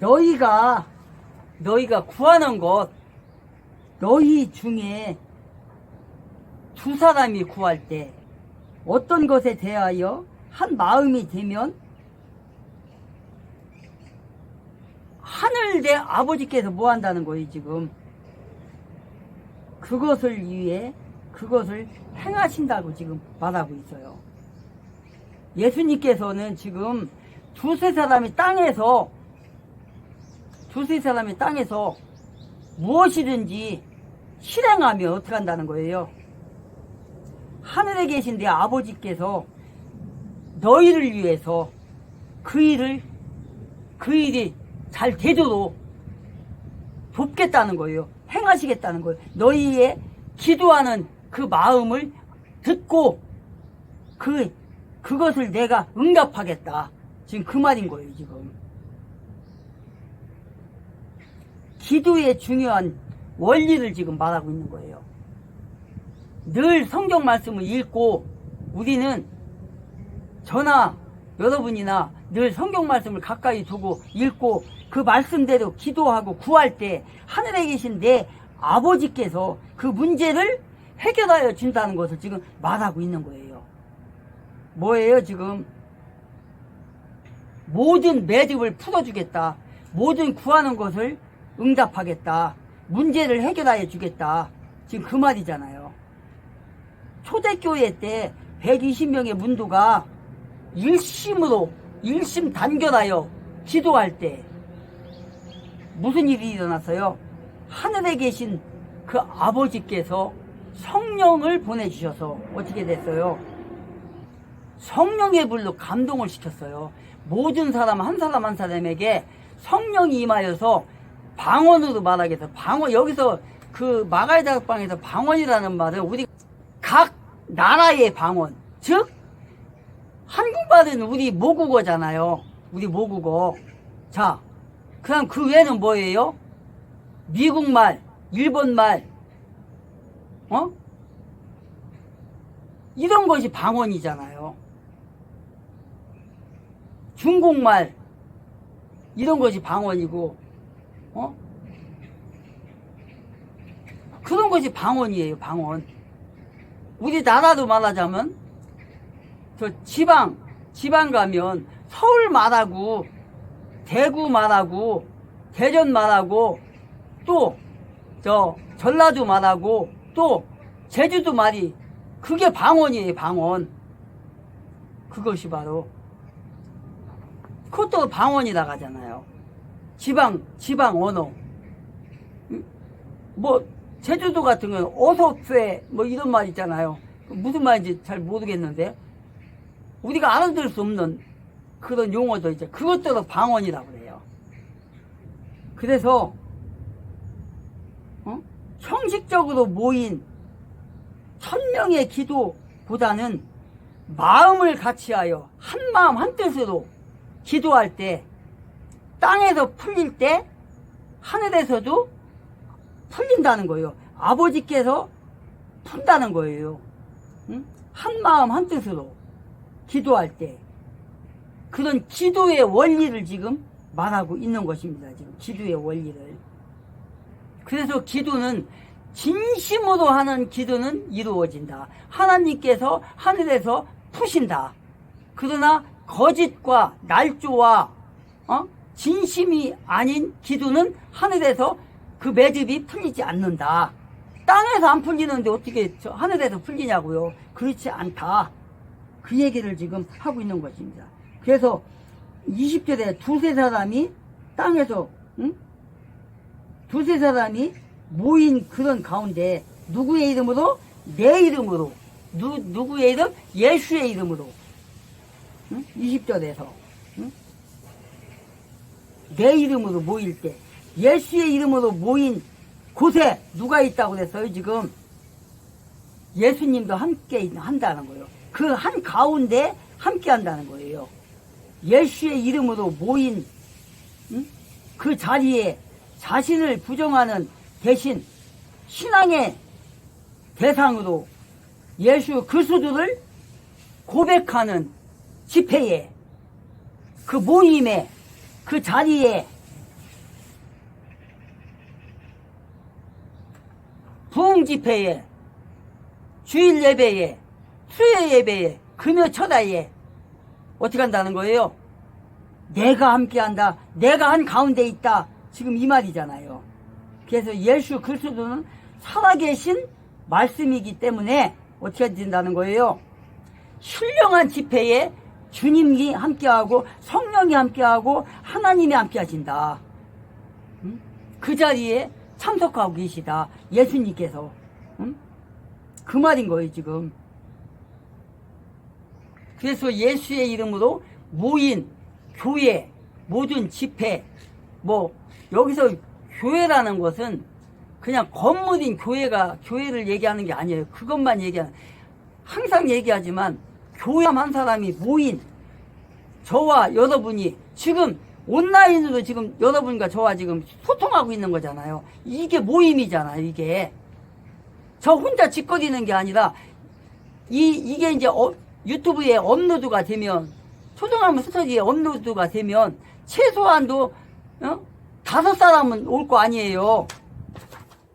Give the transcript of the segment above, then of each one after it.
너희가 구하는 것, 너희 중에 두 사람이 구할 때 어떤 것에 대하여 한 마음이 되면 하늘 내 아버지께서 뭐 한다는 거예요, 지금. 그것을 위해 그것을 행하신다고 지금 말하고 있어요. 예수님께서는 지금 두세 사람이 땅에서 무엇이든지 실행하면 어떻게 한다는 거예요? 하늘에 계신 내 아버지께서 너희를 위해서 그 일이 잘 되도록 돕겠다는 거예요. 행하시겠다는 거예요. 너희의 기도하는 그 마음을 듣고 그것을 내가 응답하겠다. 지금 그 말인 거예요, 지금. 기도의 중요한 원리를 지금 말하고 있는 거예요. 늘 성경 말씀을 읽고 우리는 저나 여러분이나 늘 성경 말씀을 가까이 두고 읽고 그 말씀대로 기도하고 구할 때 하늘에 계신 내 아버지께서 그 문제를 해결하여 준다는 것을 지금 말하고 있는 거예요. 뭐예요, 지금? 모든 매듭을 풀어주겠다. 모든 구하는 것을 응답하겠다. 문제를 해결하여 주겠다. 지금 그 말이잖아요. 초대교회 때 120명의 문도가 일심단결하여 기도할 때 무슨 일이 일어났어요? 하늘에 계신 그 아버지께서 성령을 보내주셔서 어떻게 됐어요? 성령의 불로 감동을 시켰어요. 모든 사람 한 사람에게 성령이 임하여서 방언으로 말하게 해서 여기서 그 마가의 다락방에서 방언이라는 말은 우리 각 나라의 방언, 즉 한국말은 우리 모국어잖아요. 우리 모국어. 자, 그럼 그 외에는 뭐예요? 미국말, 일본말, 이런 것이 방언이잖아요. 중국말, 이런 것이 방언이고, 그런 것이 방언이에요, 방언. 우리나라도 말하자면, 저 지방 가면 서울 말하고, 대구 말하고, 대전 말하고, 또, 전라도 말하고, 또, 제주도 말이, 그게 방언이에요, 방언. 그것이 바로, 그것도 방언이라고 하잖아요. 지방 언어. 뭐, 제주도 같은 건 어서쇠, 뭐 이런 말 있잖아요. 무슨 말인지 잘 모르겠는데, 우리가 알아들을 수 없는 그런 용어도 이제 그것도 방언이라고 그래요. 그래서 형식적으로 모인 1000명의 기도보다는 마음을 같이하여 한 마음 한 뜻으로 기도할 때 땅에서 풀릴 때 하늘에서도 풀린다는 거예요. 아버지께서 푼다는 거예요. 한 마음 한 뜻으로 기도할 때 그런 기도의 원리를 지금 말하고 있는 것입니다. 지금 기도의 원리를. 그래서 기도는 진심으로 하는 기도는 이루어진다. 하나님께서 하늘에서 푸신다. 그러나 거짓과 날조와 진심이 아닌 기도는 하늘에서 그 매듭이 풀리지 않는다. 땅에서 안 풀리는데 어떻게 하늘에서 풀리냐고요. 그렇지 않다. 그 얘기를 지금 하고 있는 것입니다. 그래서 20절에 두세 사람이 땅에서 두세 사람이 모인 그런 가운데 누구의 이름으로? 내 이름으로. 누구의 이름? 예수의 이름으로. 20절에서 내 이름으로 모일 때 예수의 이름으로 모인 곳에 누가 있다고 그랬어요? 지금 예수님도 함께 한다는 거예요. 그 한 가운데 함께 한다는 거예요. 예수의 이름으로 모인 그 자리에 자신을 부정하는 대신 신앙의 대상으로 예수 그리스도를 고백하는 집회에 그 모임에 그 자리에 부흥 집회에, 주일 예배에, 수요 예배에, 금요 초다에 어떻게 한다는 거예요? 내가 함께한다. 내가 한 가운데 있다. 지금 이 말이잖아요. 그래서 예수 그리스도는 살아계신 말씀이기 때문에 어떻게 된다는 거예요? 신령한 집회에 주님이 함께하고 성령이 함께하고 하나님이 함께하신다. 그 자리에 참석하고 계시다. 예수님께서. 그 말인 거예요 지금. 그래서 예수의 이름으로 모인 교회, 모든 집회, 뭐 여기서 교회라는 것은 그냥 건물인 교회를 얘기하는 게 아니에요. 그것만 얘기하는, 항상 얘기하지만 교회 한 사람이 모인, 저와 여러분이 지금 온라인으로 지금 여러분과 저와 지금 소통하고 있는 거잖아요. 이게 모임이잖아요. 이게 저 혼자 짓거리는 게 아니라 이게 이제 유튜브에 업로드가 되면, 초등학교 스터디에 업로드가 되면 최소한도 5사람은 올 거 아니에요.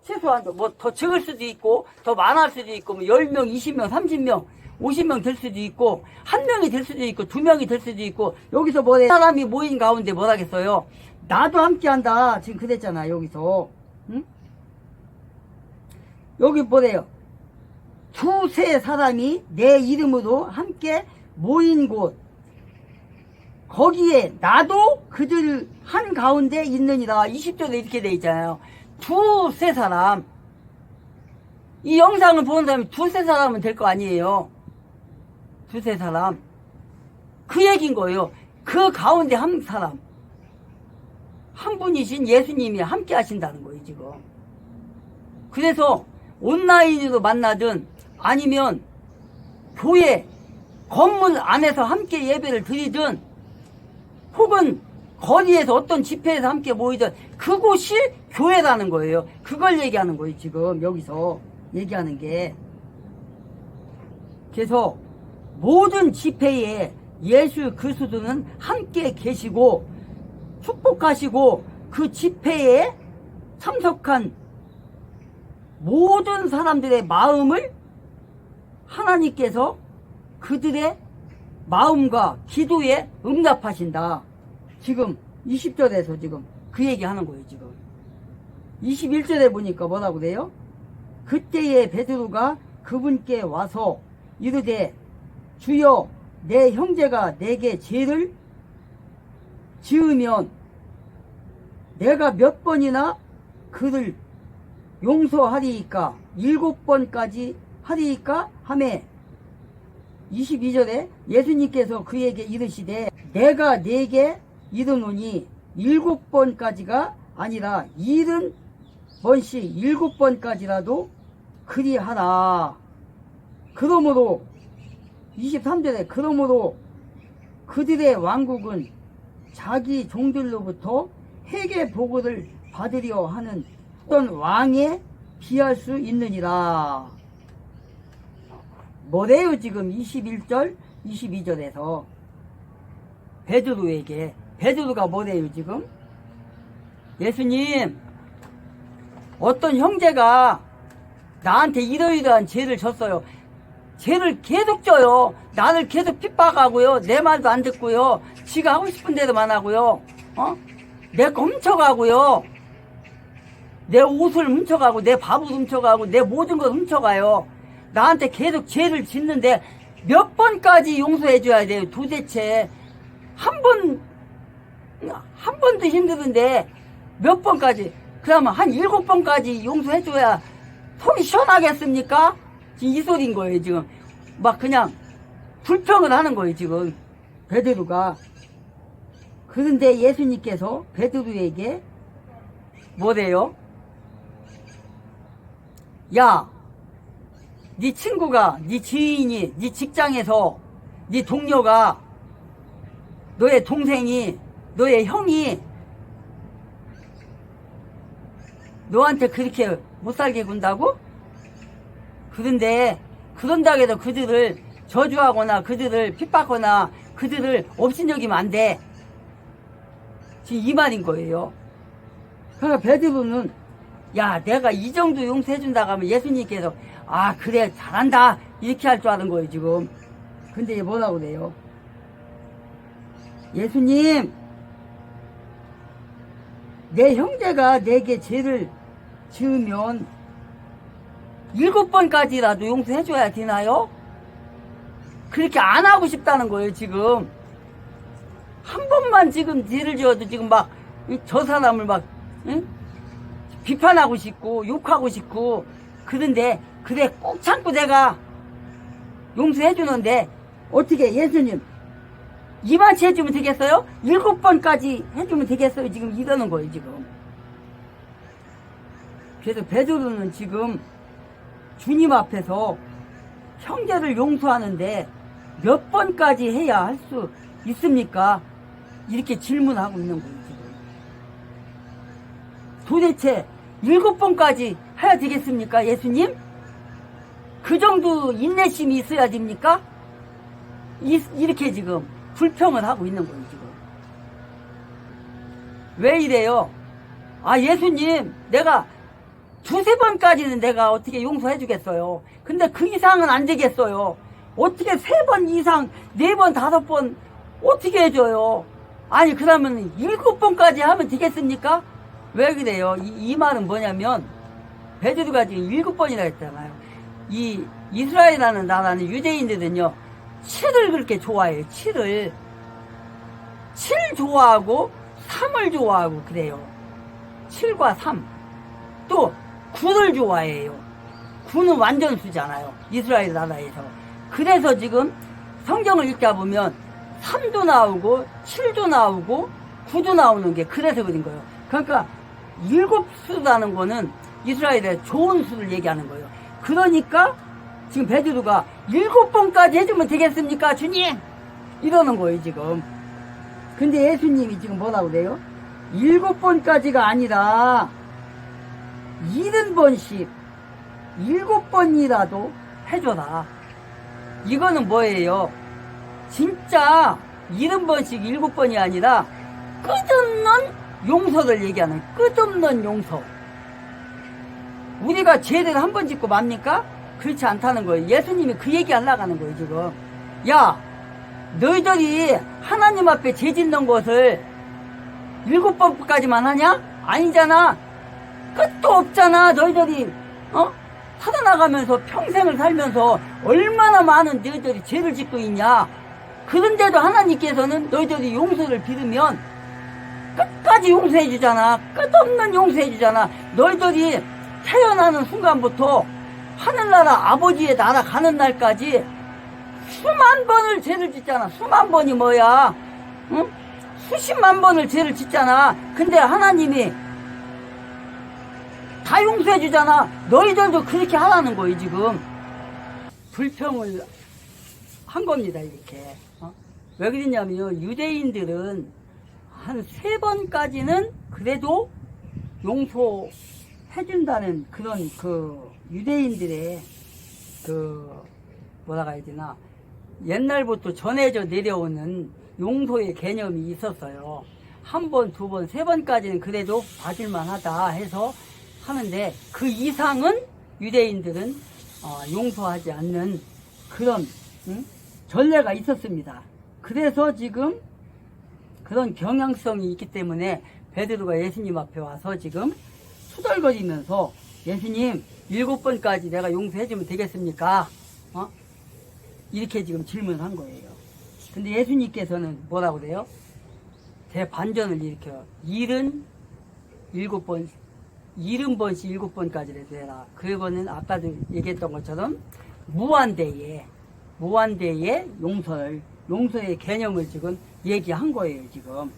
최소한도 뭐 더 적을 수도 있고 더 많을 수도 있고, 뭐 10명, 20명, 30명, 50명 될 수도 있고, 1명이 될 수도 있고, 2명이 될 수도 있고, 여기서 뭐래, 사람이 모인 가운데 뭐라겠어요? 나도 함께 한다. 지금 그랬잖아, 여기서. 응? 여기 뭐래요? 2-3 사람이 내 이름으로 함께 모인 곳, 거기에 나도 그들 한 가운데 있느니라. 20절에 이렇게 돼 있잖아요. 2-3 사람. 이 영상을 보는 사람이 2-3 사람은 될 거 아니에요. 2-3 사람. 그 얘기인 거예요. 그 가운데 한 사람, 한 분이신 예수님이 함께 하신다는 거예요 지금. 그래서 온라인으로 만나든 아니면 교회 건물 안에서 함께 예배를 드리든, 혹은 거리에서 어떤 집회에서 함께 모이든, 그곳이 교회라는 거예요. 그걸 얘기하는 거예요 지금 여기서 얘기하는 게. 그래서 모든 집회에 예수 그리스도는 함께 계시고 축복하시고, 그 집회에 참석한 모든 사람들의 마음을 하나님께서 그들의 마음과 기도에 응답하신다. 지금 20절에서 지금 그 얘기 하는 거예요 지금. 21절에 보니까 뭐라고 그래요? 그때에 베드로가 그분께 와서 이르되, 주여, 내 형제가 내게 죄를 지으면 내가 몇 번이나 그를 용서하리이까? 7번까지 하리이까? 하매 22절에 예수님께서 그에게 이르시되, 내가 네게 이르노니 7번까지가 아니라 70번씩 7번까지라도 그리하라. 그러므로 23절에 그러므로 그들의 왕국은 자기 종들로부터 회개 보고를 받으려 하는 어떤 왕에 비할 수 있느니라. 뭐래요 지금 21절 22절에서 베드로에게. 베드로가 뭐래요 지금? 예수님, 어떤 형제가 나한테 이러이러한 죄를 졌어요. 죄를 계속 져요. 나를 계속 핍박하고요. 내 말도 안 듣고요. 지가 하고 싶은 대로만 하고요. 내 거 훔쳐가고요. 내 옷을 훔쳐가고, 내 밥을 훔쳐가고, 내 모든 걸 훔쳐가요. 나한테 계속 죄를 짓는데 몇 번까지 용서해줘야 돼요? 도대체 한 번도 힘드는데 몇 번까지? 그러면 한 7번까지 용서해줘야 속이 시원하겠습니까? 지금 이 소리인 거예요 지금. 막 그냥 불평을 하는 거예요 지금 베드로가. 그런데 예수님께서 베드로에게 뭐래요? 야, 네 친구가, 네 지인이, 네 직장에서 네 동료가, 너의 동생이, 너의 형이 너한테 그렇게 못살게 군다고? 그런데 그런다고 해서 그들을 저주하거나 그들을 핍박하거나 그들을 업신여기면 안 돼. 지금 이 말인 거예요. 그러니까 베드로는 야, 내가 이 정도 용서해준다고 하면 예수님께서, 아, 그래, 잘한다. 이렇게 할 줄 아는 거예요, 지금. 근데 뭐라고 그래요? 예수님, 내 형제가 내게 죄를 지으면 7번까지라도 용서해줘야 되나요? 그렇게 안 하고 싶다는 거예요, 지금. 한 번만 지금 죄를 지어도 지금 막, 저 사람을 막, 응? 비판하고 싶고, 욕하고 싶고, 그런데, 그래, 꼭 참고 내가 용서해주는데, 어떻게, 예수님, 이만치 해주면 되겠어요? 7번까지 해주면 되겠어요? 지금 이러는 거예요, 지금. 그래서 베드로는 지금 주님 앞에서 형제를 용서하는데 몇 번까지 해야 할 수 있습니까? 이렇게 질문하고 있는 거예요, 지금. 도대체 7번까지 해야 되겠습니까, 예수님? 그 정도 인내심이 있어야 됩니까? 이렇게 지금 불평을 하고 있는 거예요, 지금. 왜 이래요? 아, 예수님, 내가 2-3번까지는 내가 어떻게 용서해 주겠어요. 근데 그 이상은 안 되겠어요. 어떻게 3번 이상, 4번, 5번 어떻게 해줘요? 아니, 그러면 7번까지 하면 되겠습니까? 왜 그래요? 이 말은 뭐냐면, 베드로가 지금 7번이라 했잖아요. 이 이스라엘이라는 나라는 유대인들은요, 7을 그렇게 좋아해요. 7을 7 좋아하고 3을 좋아하고 그래요. 7과 3. 또 9를 좋아해요. 9는 완전수잖아요, 이스라엘 나라에서. 그래서 지금 성경을 읽다 보면 3도 나오고 7도 나오고 9도 나오는 게 그래서 그런 거예요. 그러니까 7수라는 거는 이스라엘의 좋은 수를 얘기하는 거예요. 그러니까 지금 베드로가 7번까지 해주면 되겠습니까, 주님? 이러는 거예요, 지금. 근데 예수님이 지금 뭐라고 그래요? 7번까지가 아니라 70번씩 7번이라도 해줘라. 이거는 뭐예요? 진짜 70번씩 7번이 아니라 끝없는 용서를 얘기하는, 끝없는 용서. 우리가 죄를 한 번 짓고 맙니까? 그렇지 않다는 거예요. 예수님이 그 얘기 하려고 하는 거예요, 지금. 야, 너희들이 하나님 앞에 죄 짓는 것을 7번까지만 하냐? 아니잖아. 끝도 없잖아. 너희들이 살아나가면서 평생을 살면서 얼마나 많은 너희들이 죄를 짓고 있냐. 그런데도 하나님께서는 너희들이 용서를 빌으면 끝까지 용서해 주잖아. 끝없는 용서해 주잖아. 너희들이 태어나는 순간부터 하늘나라 아버지의 나라 가는 날까지 수만 번을 죄를 짓잖아. 수만 번이 뭐야? 응? 수십만 번을 죄를 짓잖아. 근데 하나님이 다 용서해 주잖아. 너희들도 그렇게 하라는 거예요, 지금. 불평을 한 겁니다, 이렇게. 왜 그러냐면요, 유대인들은 한 3번까지는 그래도 용서해준다는 그런 유대인들의 뭐라고 해야 되나, 옛날부터 전해져 내려오는 용서의 개념이 있었어요. 1번, 2번, 3번까지는 그래도 봐줄만 하다 해서 하는데, 그 이상은 유대인들은 용서하지 않는 그런 전례가 있었습니다. 그래서 지금 그런 경향성이 있기 때문에 베드로가 예수님 앞에 와서 지금 투덜거리면서, 예수님 7번까지 내가 용서해주면 되겠습니까? 이렇게 지금 질문한 거예요. 근데 예수님께서는 뭐라고 그래요? 대반전을 일으켜 77번, 70번씩 7번까지라도 해라. 그거는 아까도 얘기했던 것처럼 무한대의 용서의 개념을 지금 얘기한 거예요, 지금.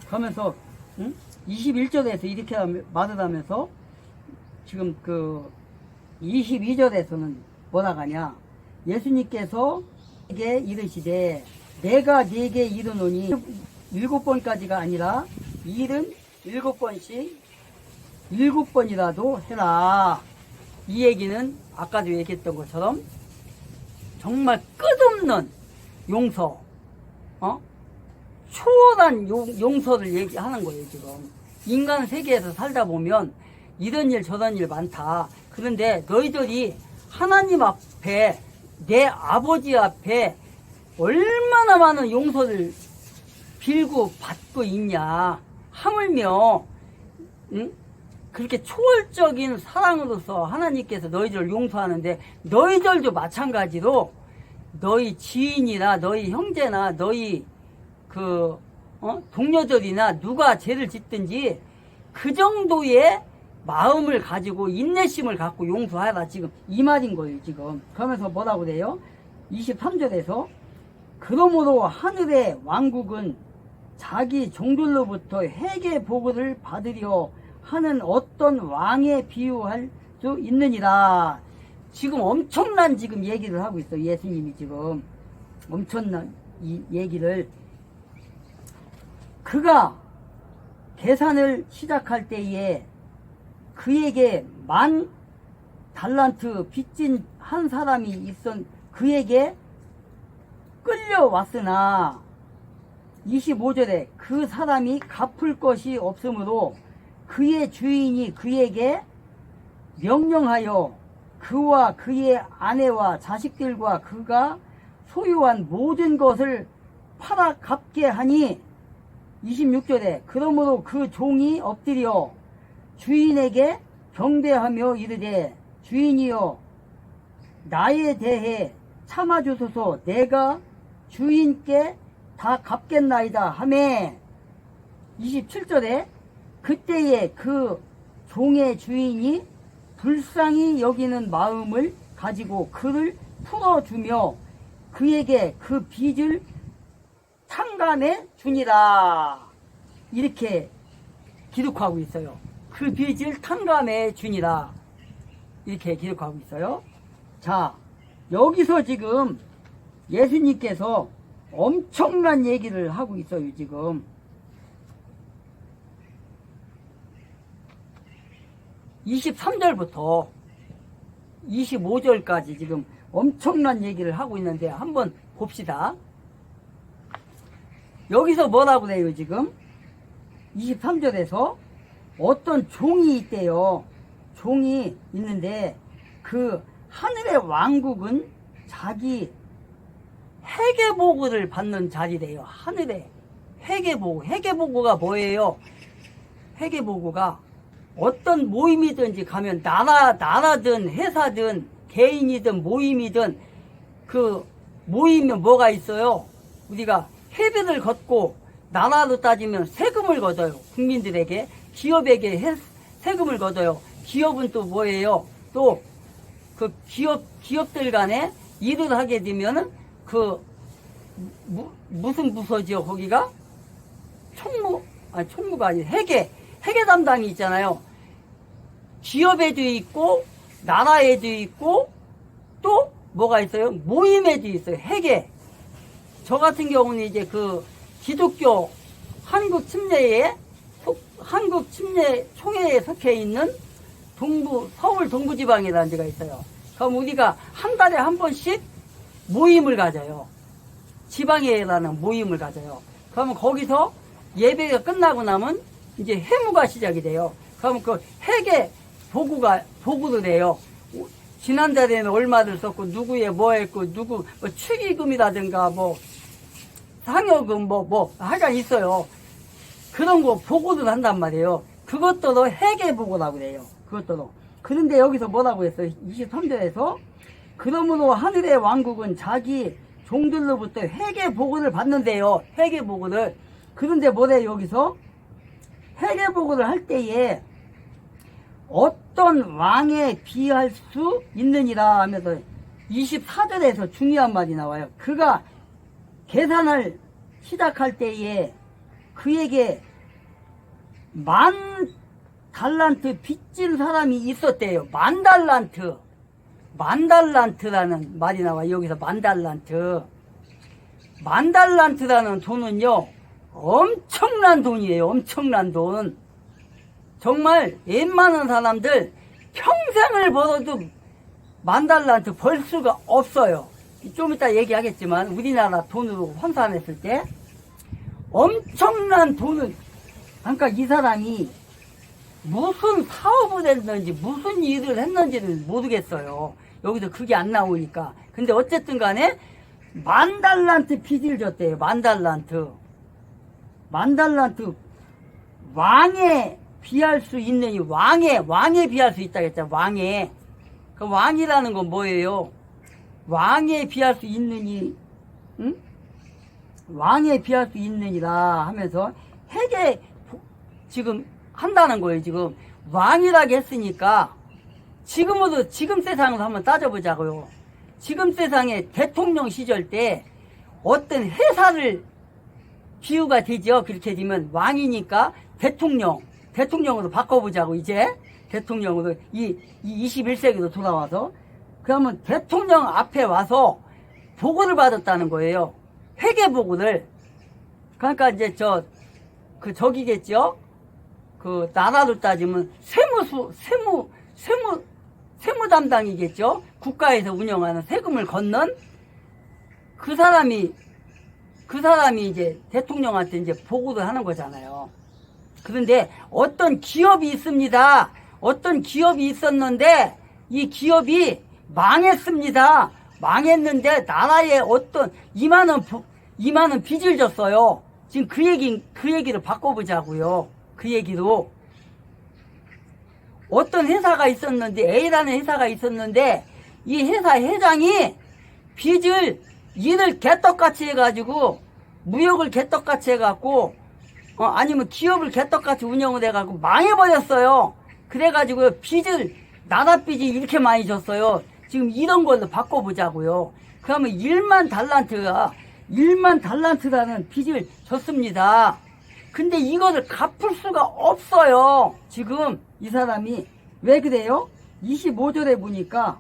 그러면서 21절에서 이렇게 말을 하면서 지금 22절에서는 뭐라 하냐? 예수님께서 내게 이르시되 내가 네게 이르노니 7번까지가 아니라 77번씩 7번이라도 해라. 이 얘기는 아까도 얘기했던 것처럼 정말 끝없는 용서, 초월한 용서를 얘기하는 거예요, 지금. 인간 세계에서 살다 보면 이런 일 저런 일 많다. 그런데 너희들이 하나님 앞에 내 아버지 앞에 얼마나 많은 용서를 빌고 받고 있냐. 하물며 응? 그렇게 초월적인 사랑으로서 하나님께서 너희들을 용서하는데 너희들도 마찬가지로 너희 지인이나 너희 형제나 너희 동료들이나 누가 죄를 짓든지 그 정도의 마음을 가지고 인내심을 갖고 용서하라. 지금 이 말인 거예요. 지금 그러면서 뭐라고 그래요? 23절에서 그러므로 하늘의 왕국은 자기 종들로부터 회개 보고를 받으려 하는 어떤 왕에 비유할 수 있느니라. 지금 엄청난 지금 얘기를 하고 있어요. 예수님이 지금 엄청난 이 얘기를 그가 계산을 시작할 때에 그에게 10,000달란트 빚진 한 사람이 있었 그에게 끌려왔으나 25절에 그 사람이 갚을 것이 없으므로 그의 주인이 그에게 명령하여 그와 그의 아내와 자식들과 그가 소유한 모든 것을 팔아 갚게 하니 26절에 그러므로 그 종이 엎드려 주인에게 경배하며 이르되 주인이여 나에 대해 참아주소서 내가 주인께 다 갚겠나이다 하매 27절에 그때에 그 종의 주인이 불쌍히 여기는 마음을 가지고 그를 풀어주며 그에게 그 빚을 탕감해 주니라. 이렇게 기록하고 있어요. 그 빚을 탕감해 주니라. 이렇게 기록하고 있어요. 자, 여기서 지금 예수님께서 엄청난 얘기를 하고 있어요. 지금 23절부터 25절까지 지금 엄청난 얘기를 하고 있는데 한번 봅시다. 여기서 뭐라고 해요? 지금 23절에서 어떤 종이 있대요. 종이 있는데 그 하늘의 왕국은 자기 회개보고를 받는 자리래요. 하늘의 회개보고. 회개보고가 뭐예요? 회개보고가 어떤 모임이든지 가면 나라든 회사든 개인이든 모임이든 그 모이면 뭐가 있어요? 우리가 회비를 걷고 나라로 따지면 세금을 걷어요. 국민들에게 기업에게 세금을 걷어요. 기업은 또 뭐예요? 또 그 기업들 간에 일을 하게 되면은 무슨 부서지요? 거기가 총무가 아니라 회계 담당이 있잖아요. 기업에도 있고 나라에도 있고 또 뭐가 있어요? 모임에도 있어요. 회계. 저 같은 경우는 이제 그 기독교 한국 침례 총회에 속해 있는 서울 동부지방이라는 데가 있어요. 그럼 우리가 한 달에 한 번씩 모임을 가져요. 지방회라는 모임을 가져요. 그러면 거기서 예배가 끝나고 나면 이제 회무가 시작이 돼요. 그러면 그 회계 보고를 해요. 지난달에는 얼마를 썼고 누구에 뭐 했고 누구 뭐 축의금이라든가 뭐 상여금 하여간 있어요. 그런 거 보고를 한단 말이에요. 그것도 회계 보고라고 그래요. 그것도. 그런데 여기서 뭐라고 했어요? 23절에서 그러므로 하늘의 왕국은 자기 종들로부터 회계 보고를 받는데요. 회계 보고를. 그런데 뭐래요? 여기서 회계 보고를 할 때에 어떤 왕에 비할 수 있느니라 하면서 24절에서 중요한 말이 나와요. 그가 계산을 시작할 때에 그에게 10,000달란트 빚진 사람이 있었대요. 10,000달란트. 10,000달란트라는 말이 나와요. 여기서 10,000달란트. 10,000달란트라는 돈은요, 엄청난 돈이에요. 엄청난 돈. 정말 웬만한 사람들 평생을 벌어도 10,000달란트 벌 수가 없어요. 좀 이따 얘기하겠지만 우리나라 돈으로 환산했을 때 엄청난 돈을, 그러니까 이 사람이 무슨 사업을 했는지 무슨 일을 했는지는 모르겠어요. 여기서 그게 안 나오니까. 근데 어쨌든 간에 10,000달란트 빚을 졌대요. 10,000달란트. 10,000달란트. 왕에 비할 수 있느니, 왕에 비할 수 있다 했잖아. 왕에. 그 왕이라는 건 뭐예요? 왕에 비할 수 있느니, 응? 왕에 비할 수 있느니라 하면서 회개 지금 한다는 거예요. 지금 왕이라고 했으니까 지금 세상으로 한번 따져보자고요. 지금 세상에 대통령 시절 때 어떤 회사를 비유가 되죠. 그렇게 되면 왕이니까 대통령으로 바꿔보자고. 이제 대통령으로 이 21세기로 돌아와서 그러면 대통령 앞에 와서 보고를 받았다는 거예요. 회계 보고를. 그러니까 이제 저기겠죠. 그 나라로 따지면 세무 담당이겠죠. 국가에서 운영하는 세금을 걷는 그 사람이 이제 대통령한테 이제 보고를 하는 거잖아요. 그런데 어떤 기업이 있습니다. 어떤 기업이 있었는데 이 기업이 망했습니다. 망했는데 나라에 어떤 이만한 빚을 졌어요. 지금 그 얘기를 바꿔보자고요. 그 얘기로. 어떤 회사가 있었는데, A라는 회사가 있었는데, 이 회사 회장이 일을 개떡같이 해가지고, 무역을 개떡같이 해갖고, 아니면 기업을 개떡같이 운영을 해갖고 망해버렸어요. 그래가지고 나라 빚이 이렇게 많이 졌어요. 지금 이런 걸로 바꿔보자고요. 그러면 1만 달란트라는 빚을 졌습니다. 근데 이거를 갚을 수가 없어요. 지금 이 사람이. 왜 그래요? 25절에 보니까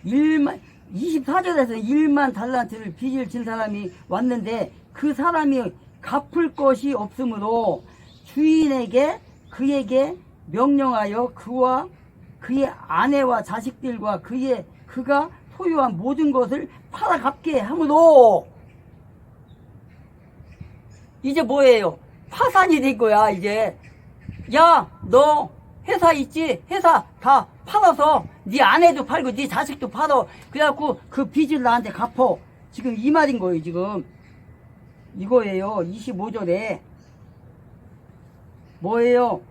24절에서 1만 달란트를 빚을 진 사람이 왔는데 그 사람이 갚을 것이 없으므로 주인에게 그에게 명령하여 그와 그의 아내와 자식들과 그가 소유한 모든 것을 팔아 갚게 하므로 이제 뭐예요? 파산이 된 거야. 이제 야, 너 회사 있지? 회사 다 팔아서 네 아내도 팔고 네 자식도 팔아. 그래갖고 그 빚을 나한테 갚어. 지금 이 말인 거예요. 지금 이거예요. 25절에 뭐예요?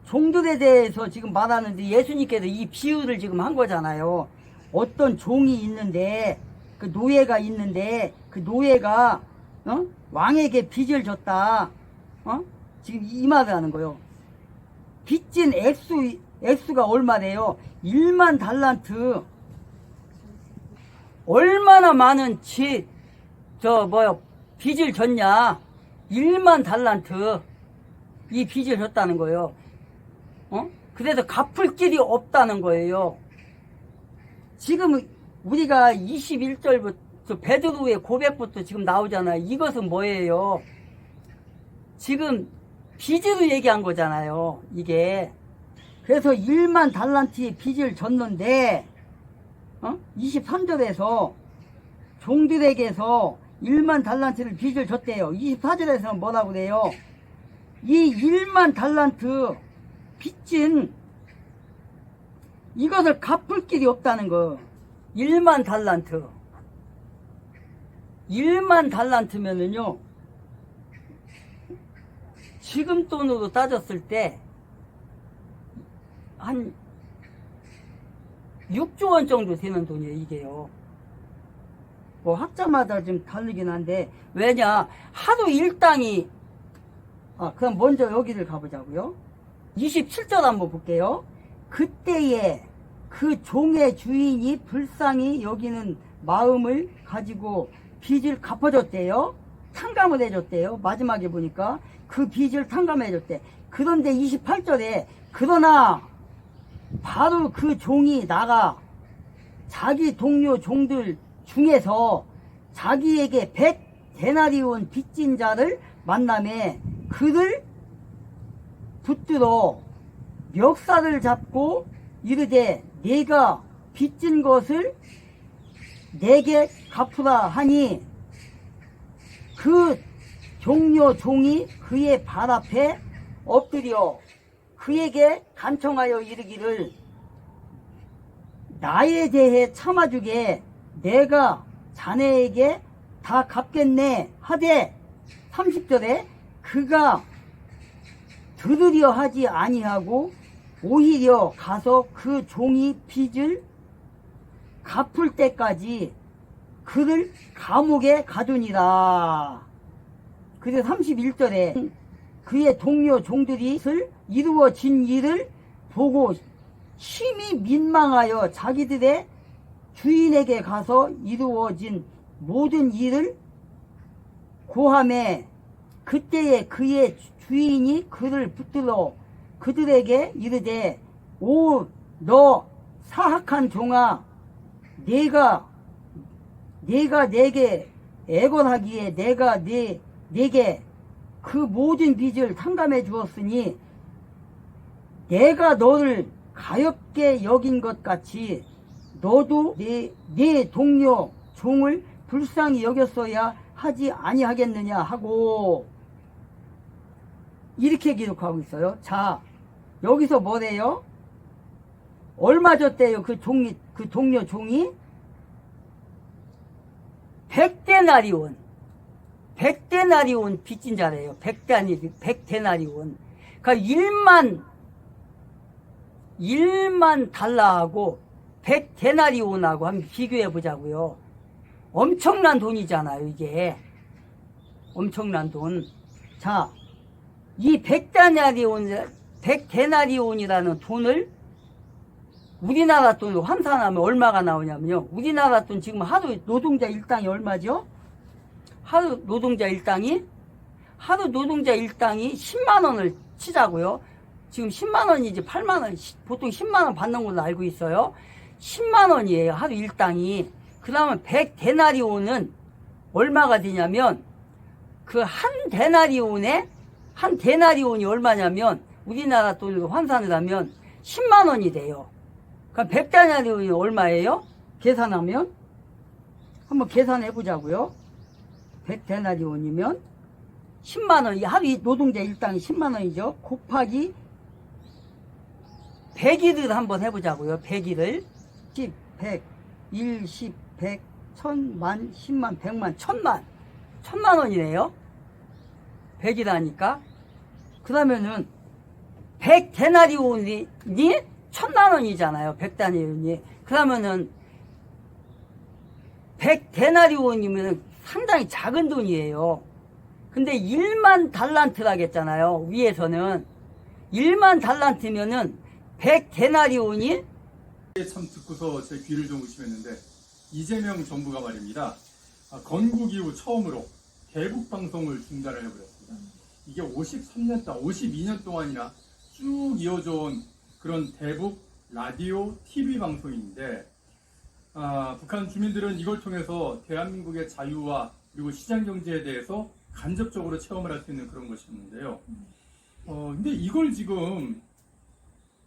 종들에 대해서 지금 말하는데 예수님께서 이 비유를 지금 한 거잖아요. 어떤 종이 있는데 그 노예가 있는데 그 노예가 왕에게 빚을 졌다. 지금 이 말을 하는 거예요. 빚진 액수가 얼마래요? 1만 달란트. 얼마나 많은 빚을 졌냐? 1만 달란트. 이 빚을 졌다는 거예요. 그래서 갚을 길이 없다는 거예요. 지금 우리가 21절부터 베드로의 고백부터 지금 나오잖아요. 이것은 뭐예요? 지금 빚으로 얘기한 거잖아요. 이게. 그래서 1만 달란트의 빚을 졌는데 23절에서 종들에게서 1만 달란트를 빚을 졌대요. 24절에서는 뭐라고 그래요? 이 1만 달란트 빚진 이것을 갚을 길이 없다는 거. 1만 달란트. 1만 달란트면은요, 지금 돈으로 따졌을 때, 한 6조 원 정도 되는 돈이에요, 이게요. 뭐, 학자마다 좀 다르긴 한데, 왜냐, 하루 일당이, 그럼 먼저 여기를 가보자고요. 27절 한번 볼게요. 그때에 그 종의 주인이 불쌍히 여기는 마음을 가지고 빚을 갚아줬대요. 탕감을 해줬대요. 마지막에 보니까 그 빚을 탕감해줬대. 그런데 28절에 그러나 바로 그 종이 나가 자기 동료 종들 중에서 자기에게 100데나리온 빚진 자를 만나매 그를 붙들어 멱살을 잡고 이르되 내가 빚진 것을 내게 갚으라 하니 그 종이 그의 발 앞에 엎드려 그에게 간청하여 이르기를 나에 대해 참아주게 내가 자네에게 다 갚겠네 하되 30절에 그가 들으려 하지 아니하고 오히려 가서 그 종이 빚을 갚을 때까지 그를 감옥에 가두니라. 그래서 31절에 그의 동료 종들이 이루어진 일을 보고 심히 민망하여 자기들의 주인에게 가서 이루어진 모든 일을 고하매 그때에 그의 주인이 그를 붙들어 그들에게 이르되 오 너 사악한 종아 내가 내게 애걸하기에 내가 내게 그 모든 빚을 탕감해 주었으니 내가 너를 가엾게 여긴 것 같이 너도 내 동료 종을 불쌍히 여겼어야 하지 아니하겠느냐 하고 이렇게 기록하고 있어요. 자, 여기서 뭐래요? 얼마 줬대요? 그 동료 종이 100데나리온 100데나리온 빚진 자래요. 100데나리온. 그러니까 1만 달러하고 100데나리온하고 한번 비교해 보자고요. 엄청난 돈이잖아요, 이게. 엄청난 돈. 자, 이 100데나리온이라는 돈을 우리나라 돈으로 환산하면 얼마가 나오냐면요. 우리나라 돈 지금 하루 노동자 일당이 얼마죠? 하루 노동자 일당이 10만 원을 치자고요. 지금 10만 원이지 8만 원, 보통 10만 원 받는 걸로 알고 있어요. 10만 원이에요, 하루 일당이. 그러면 100데나리온은 얼마가 되냐면 그 한 데나리온이 얼마냐면 우리나라 돈으로 환산을 하면 10만 원이 돼요. 그럼 100데나리온이 얼마예요? 계산하면 한번 계산해 보자고요. 100데나리온이면 10만 원, 하루 노동자 일당이 10만 원이죠. 곱하기 100일을 한번 해보자고요. 100일을 10, 100, 1, 10, 100, 1000만, 10만, 100만, 1000만 원이네요. 100일 하니까. 그러면은 100데나리온이 1000만 원이잖아요. 100데나리온이. 그러면은 100데나리온이면 상당히 작은 돈이에요. 근데 1만 달란트라겠잖아요. 위에서는 1만 달란트면은 100데나리온이 참 듣고서 제 귀를 좀 의심했는데 이재명 정부가 말입니다. 건국 이후 처음으로 대북 방송을 중단을 해버렸습니다. 이게 52년 동안이나 쭉 이어져 온 그런 대북 라디오, TV 방송인데 북한 주민들은 이걸 통해서 대한민국의 자유와 그리고 시장 경제에 대해서 간접적으로 체험을 할 수 있는 그런 것이었는데요. 근데 이걸 지금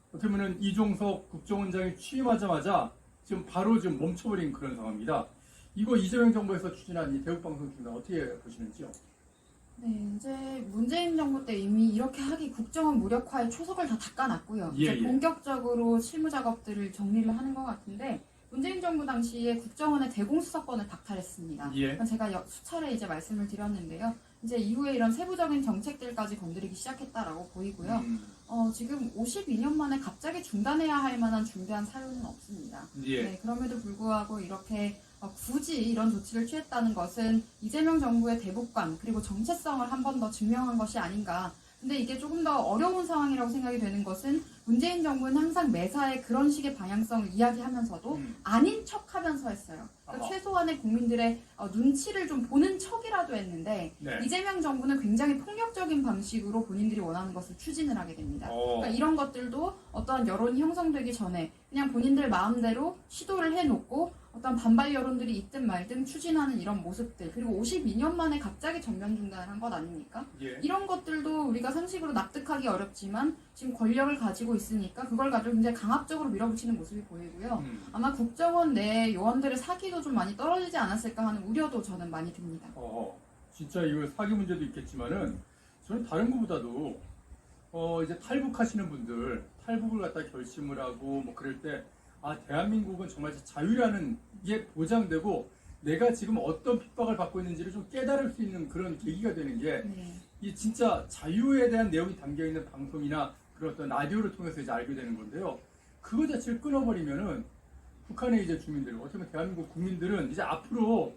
어떻게 보면 이종석 국정원장이 취임하자마자 지금 바로 지금 멈춰버린 그런 상황입니다. 이거 이재명 정부에서 추진한 이 대북방송 중단 어떻게 보시는지요? 네, 이제 문재인 정부 때 이미 이렇게 하기 국정원 무력화의 초석을 다 닦아놨고요. 이제 본격적으로 실무 작업들을 정리를 하는 것 같은데 문재인 정부 당시에 국정원의 대공수사권을 박탈했습니다. 제가 수차례 이제 말씀을 드렸는데요. 이제 이후에 이런 세부적인 정책들까지 건드리기 시작했다라고 보이고요. 지금 52년 만에 갑자기 중단해야 할 만한 중대한 사유는 없습니다. 네, 그럼에도 불구하고 이렇게 굳이 이런 조치를 취했다는 것은 이재명 정부의 대북관 그리고 정체성을 한 번 더 증명한 것이 아닌가. 근데 이게 조금 더 어려운 상황이라고 생각이 되는 것은 문재인 정부는 항상 매사에 그런 식의 방향성을 이야기하면서도 아닌 척하면서 했어요. 그러니까 최소한의 국민들의 눈치를 좀 보는 척이라도 했는데 이재명 정부는 굉장히 폭력적인 방식으로 본인들이 원하는 것을 추진을 하게 됩니다. 그러니까 이런 것들도 어떠한 여론이 형성되기 전에 그냥 본인들 마음대로 시도를 해놓고 어떤 반발 여론들이 있든 말든 추진하는 이런 모습들, 그리고 52년 만에 갑자기 전면 중단을 한 것 아닙니까? 이런 것들도 우리가 상식으로 납득하기 어렵지만 지금 권력을 가지고 있으니까 그걸 가지고 굉장히 강압적으로 밀어붙이는 모습이 보이고요. 아마 국정원 내 요원들의 사기도 좀 많이 떨어지지 않았을까 하는 우려도 저는 많이 듭니다. 진짜 이거 사기 문제도 있겠지만은 저는 다른 것보다도 이제 탈북하시는 분들, 탈북을 갖다 결심을 하고 뭐 그럴 때, 대한민국은 정말 자유라는 게 보장되고, 내가 지금 어떤 핍박을 받고 있는지를 좀 깨달을 수 있는 그런 계기가 되는 게, 이 진짜 자유에 대한 내용이 담겨 있는 방송이나 그런 어떤 라디오를 통해서 이제 알게 되는 건데요. 그거 자체를 끊어버리면은, 북한의 이제 주민들, 어떻게 보면 대한민국 국민들은 이제 앞으로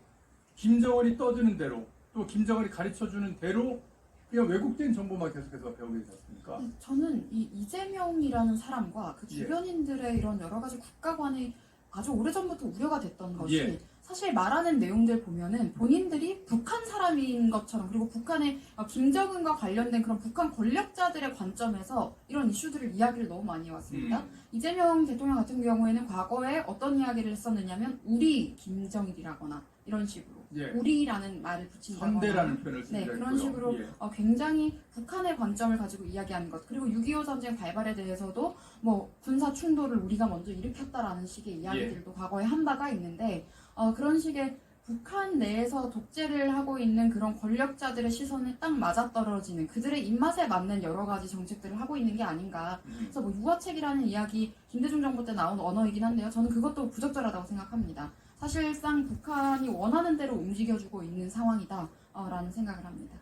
김정은이 떠드는 대로, 또 김정은이 가르쳐주는 대로 그냥 왜곡된 정보만 계속해서 배우게 되지 않습니까? 저는 이 이재명이라는 사람과 그 주변인들의 이런 여러 가지 국가관이 아주 오래전부터 우려가 됐던 것이 사실 말하는 내용들 보면은 본인들이 북한 사람인 것처럼, 그리고 북한의 김정은과 관련된 그런 북한 권력자들의 관점에서 이런 이슈들을 이야기를 너무 많이 해왔습니다. 이재명 대통령 같은 경우에는 과거에 어떤 이야기를 했었느냐면 우리 김정일이라거나 이런 식으로 우리라는 말을 붙인다거나 선대라는 표현을 쓰기도 했고요. 그런 식으로 굉장히 북한의 관점을 가지고 이야기하는 것, 그리고 6.25 전쟁 발발에 대해서도 뭐 군사 충돌을 우리가 먼저 일으켰다라는 식의 이야기들도 과거에 한 바가 있는데, 그런 식의 북한 내에서 독재를 하고 있는 그런 권력자들의 시선에 딱 맞아떨어지는, 그들의 입맛에 맞는 여러 가지 정책들을 하고 있는 게 아닌가. 그래서 뭐 유화책이라는 이야기, 김대중 정부 때 나온 언어이긴 한데요. 저는 그것도 부적절하다고 생각합니다. 사실상 북한이 원하는 대로 움직여주고 있는 상황이다 라는 생각을 합니다.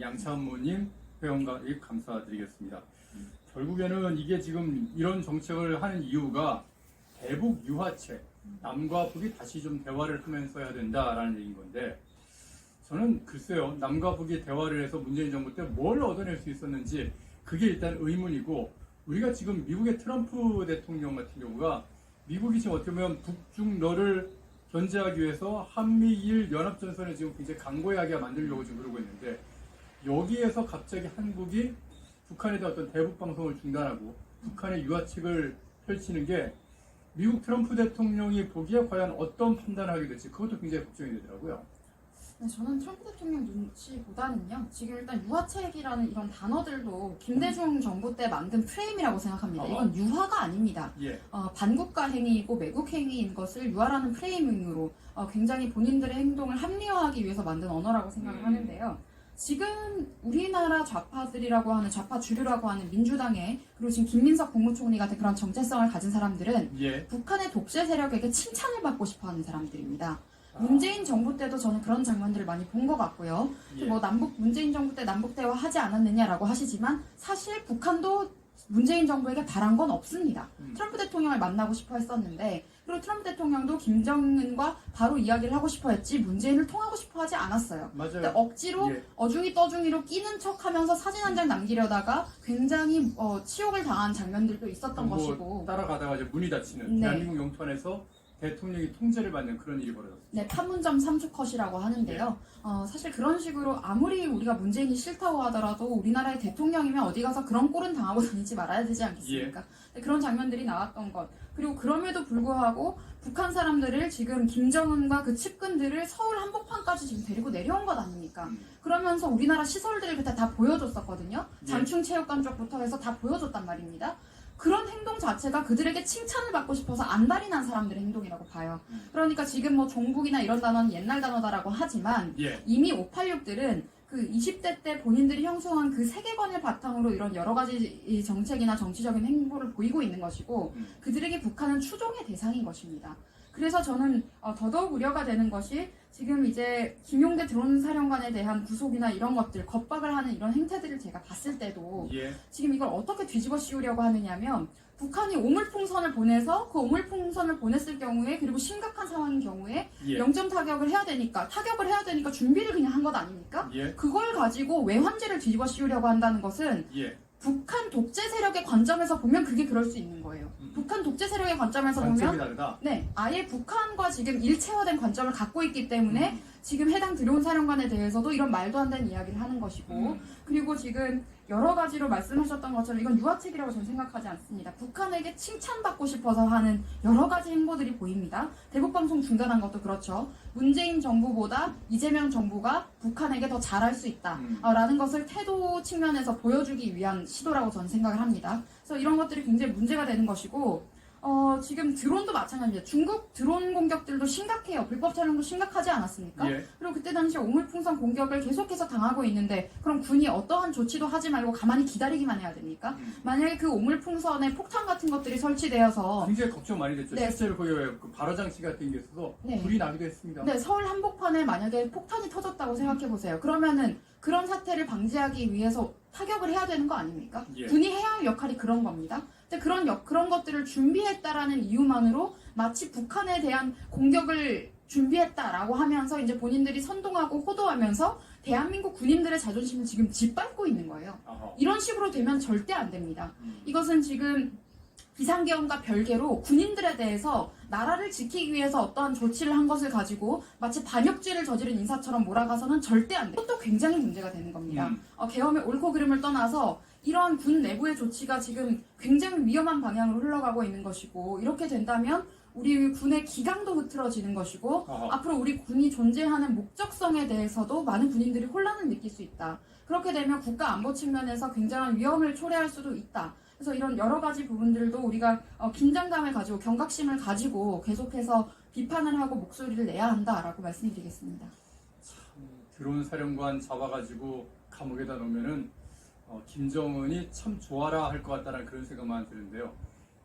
양찬모님 회원과 감사드리겠습니다. 결국에는 이게 지금 이런 정책을 하는 이유가 대북 유화책, 남과 북이 다시 좀 대화를 하면서 해야 된다라는 얘기인 건데, 저는 글쎄요, 남과 북이 대화를 해서 문재인 정부 때 뭘 얻어낼 수 있었는지 그게 일단 의문이고, 우리가 지금 미국의 트럼프 대통령 같은 경우가 미국이 지금 어떻게 보면 북중러를 견제하기 위해서 한미일 연합전선을 지금 굉장히 강고하게 만들려고 지금 그러고 있는데, 여기에서 갑자기 한국이 북한에 대한 어떤 대북 방송을 중단하고 북한의 유화책을 펼치는 게 미국 트럼프 대통령이 보기에 과연 어떤 판단을 하게 될지 그것도 굉장히 걱정이 되더라고요. 저는 트럼프 대통령 눈치보다는요, 지금 일단 유화책이라는 이런 단어들도 김대중 정부 때 만든 프레임이라고 생각합니다. 이건 유화가 아닙니다. 반국가 행위이고 매국 행위인 것을 유화라는 프레이밍으로 굉장히 본인들의 행동을 합리화하기 위해서 만든 언어라고 생각을 하는데요. 지금 우리나라 좌파들이라고 하는, 좌파 주류라고 하는 민주당의, 그리고 지금 김민석 국무총리 같은 그런 정체성을 가진 사람들은 북한의 독재 세력에게 칭찬을 받고 싶어하는 사람들입니다. 문재인 정부 때도 저는 그런 장면들을 많이 본 것 같고요. 뭐 문재인 정부 때 남북 대화 하지 않았느냐라고 하시지만, 사실 북한도 문재인 정부에게 바란 건 없습니다. 트럼프 대통령을 만나고 싶어 했었는데, 그리고 트럼프 대통령도 김정은과 바로 이야기를 하고 싶어 했지 문재인을 통하고 싶어 하지 않았어요. 근데 억지로 어중이 떠중이로 끼는 척하면서 사진 한 장 남기려다가 굉장히 치욕을 당한 장면들도 있었던 것이고, 따라가다가 이제 문이 닫히는 대한민국 영토 안에서 대통령이 통제를 받는 그런 일이 벌어졌습니다. 판문점 3주 컷이라고 하는데요. 사실 그런 식으로 아무리 우리가 문재인이 싫다고 하더라도 우리나라의 대통령이면 어디 가서 그런 꼴은 당하고 다니지 말아야 되지 않겠습니까? 그런 장면들이 나왔던 것. 그리고 그럼에도 불구하고 북한 사람들을 지금 김정은과 그 측근들을 서울 한복판까지 지금 데리고 내려온 것 아닙니까? 그러면서 우리나라 시설들을 그때 다 보여줬었거든요. 장충체육관 쪽부터 해서 다 보여줬단 말입니다. 그런 행동 자체가 그들에게 칭찬을 받고 싶어서 안달이 난 사람들의 행동이라고 봐요. 그러니까 지금 뭐 종북이나 이런 단어는 옛날 단어다라고 하지만 이미 586들은 그 20대 때 본인들이 형성한 그 세계관을 바탕으로 이런 여러 가지 정책이나 정치적인 행보를 보이고 있는 것이고, 그들에게 북한은 추종의 대상인 것입니다. 그래서 저는 더더욱 우려가 되는 것이, 지금 이제 김용대 드론 사령관에 대한 구속이나 이런 것들, 겁박을 하는 이런 행태들을 제가 봤을 때도 지금 이걸 어떻게 뒤집어 씌우려고 하느냐면, 북한이 오물풍선을 보내서 그 오물풍선을 보냈을 경우에, 그리고 심각한 상황인 경우에 영점 타격을 해야 되니까 준비를 그냥 한 것 아닙니까? 그걸 가지고 외환제를 뒤집어 씌우려고 한다는 것은 북한 독재 세력의 관점에서 보면 그게 그럴 수 있는 거예요. 북한 독재 세력의 관점에서 보면 아예 북한과 지금 일체화된 관점을 갖고 있기 때문에 지금 해당 드론 사령관에 대해서도 이런 말도 안 되는 이야기를 하는 것이고, 그리고 지금 여러 가지로 말씀하셨던 것처럼 이건 유화책이라고 저는 생각하지 않습니다. 북한에게 칭찬받고 싶어서 하는 여러 가지 행보들이 보입니다. 대북방송 중단한 것도 그렇죠. 문재인 정부보다 이재명 정부가 북한에게 더 잘할 수 있다라는 것을 태도 측면에서 보여주기 위한 시도라고 저는 생각을 합니다. 그래서 이런 것들이 굉장히 문제가 되는 것이고, 지금 드론도 마찬가지입니다. 중국 드론 공격들도 심각해요. 불법 촬영도 심각하지 않았습니까? 예. 그리고 그때 당시 오물풍선 공격을 계속해서 당하고 있는데 그럼 군이 어떠한 조치도 하지 말고 가만히 기다리기만 해야 됩니까? 만약에 그 오물풍선에 폭탄 같은 것들이 설치되어서 굉장히 걱정 많이 됐죠. 네. 실제로 거기 그 발화 장치 같은 게 있어서 네. 불이 나기도 했습니다. 네, 서울 한복판에 만약에 폭탄이 터졌다고 생각해 보세요. 그러면은 그런 사태를 방지하기 위해서 타격을 해야 되는 거 아닙니까? 예. 군이 해야 할 역할이 그런 겁니다. 근데 그런 것들을 준비했다라는 이유만으로 마치 북한에 대한 공격을 준비했다라고 하면서 이제 본인들이 선동하고 호도하면서 대한민국 군인들의 자존심을 지금 짓밟고 있는 거예요. 아하. 이런 식으로 되면 절대 안 됩니다. 이것은 지금 비상계엄과 별개로 군인들에 대해서 나라를 지키기 위해서 어떠한 조치를 한 것을 가지고 마치 반역죄를 저지른 인사처럼 몰아가서는 절대 안 돼요. 그것도 굉장히 문제가 되는 겁니다. 계엄의 옳고 그름을 떠나서 이러한 군 내부의 조치가 지금 굉장히 위험한 방향으로 흘러가고 있는 것이고 이렇게 된다면 우리 군의 기강도 흐트러지는 것이고 아하. 앞으로 우리 군이 존재하는 목적성에 대해서도 많은 군인들이 혼란을 느낄 수 있다. 그렇게 되면 국가 안보 측면에서 굉장한 위험을 초래할 수도 있다. 그래서 이런 여러 가지 부분들도 우리가 긴장감을 가지고 경각심을 가지고 계속해서 비판을 하고 목소리를 내야 한다라고 말씀드리겠습니다. 드론 사령관 잡아가지고 감옥에다 놓으면은 김정은이 참 좋아라 할 것 같다는 그런 생각만 드는데요.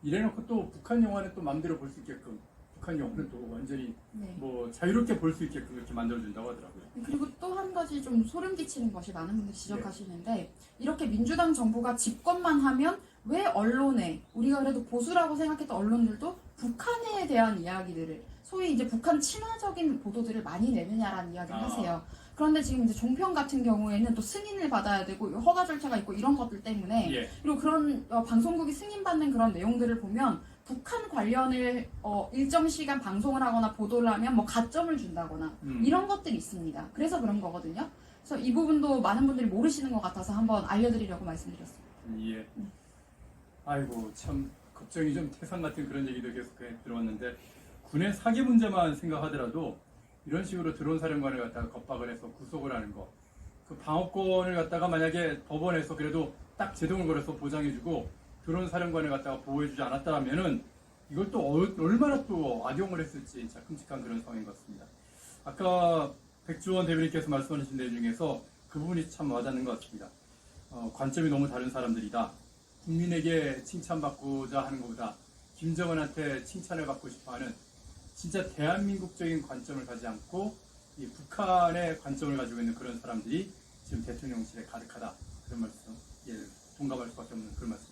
이래놓고 또 북한 영화는 또 마음대로 볼 수 있게끔 북한 영화는 또 완전히 네. 뭐 자유롭게 볼 수 있게끔 이렇게 만들어준다고 하더라고요. 그리고 또 한 가지 좀 소름 끼치는 것이 많은 분들이 지적하시는데 이렇게 민주당 정부가 집권만 하면 왜 언론에 우리가 그래도 보수라고 생각했던 언론들도 북한에 대한 이야기들을 소위 이제 북한 친화적인 보도들을 많이 내느냐라는 이야기를 하세요. 그런데 지금 이제 종편 같은 경우에는 또 승인을 받아야 되고 허가 절차가 있고 이런 것들 때문에 예. 그리고 그런 방송국이 승인받는 그런 내용들을 보면 북한 관련을 일정 시간 방송을 하거나 보도를 하면 뭐 가점을 준다거나 이런 것들이 있습니다. 그래서 그런 거거든요. 그래서 이 부분도 많은 분들이 모르시는 것 같아서 한번 알려드리려고 말씀드렸습니다. 예. 아이고 참 걱정이 좀 태산 같은 그런 얘기도 계속 들어왔는데 군의 사기 문제만 생각하더라도 이런 식으로 드론 사령관을 갖다가 겁박을 해서 구속을 하는 거, 그 방어권을 갖다가 만약에 법원에서 그래도 딱 제동을 걸어서 보장해주고 드론 사령관을 갖다가 보호해주지 않았다면은 이걸 또 얼마나 또 악용을 했을지 참 끔찍한 그런 상황인 것 같습니다. 아까 백주원 대변인께서 말씀하신 내용 중에서 그 부분이 참 와닿는 것 같습니다. 관점이 너무 다른 사람들이다. 국민에게 칭찬받고자 하는 것보다 김정은한테 칭찬을 받고 싶어하는 진짜 대한민국적인 관점을 가지지 않고 이 북한의 관점을 가지고 있는 그런 사람들이 지금 대통령실에 가득하다. 그런 말씀, 예, 동감할 수밖에 없는 그런 말씀.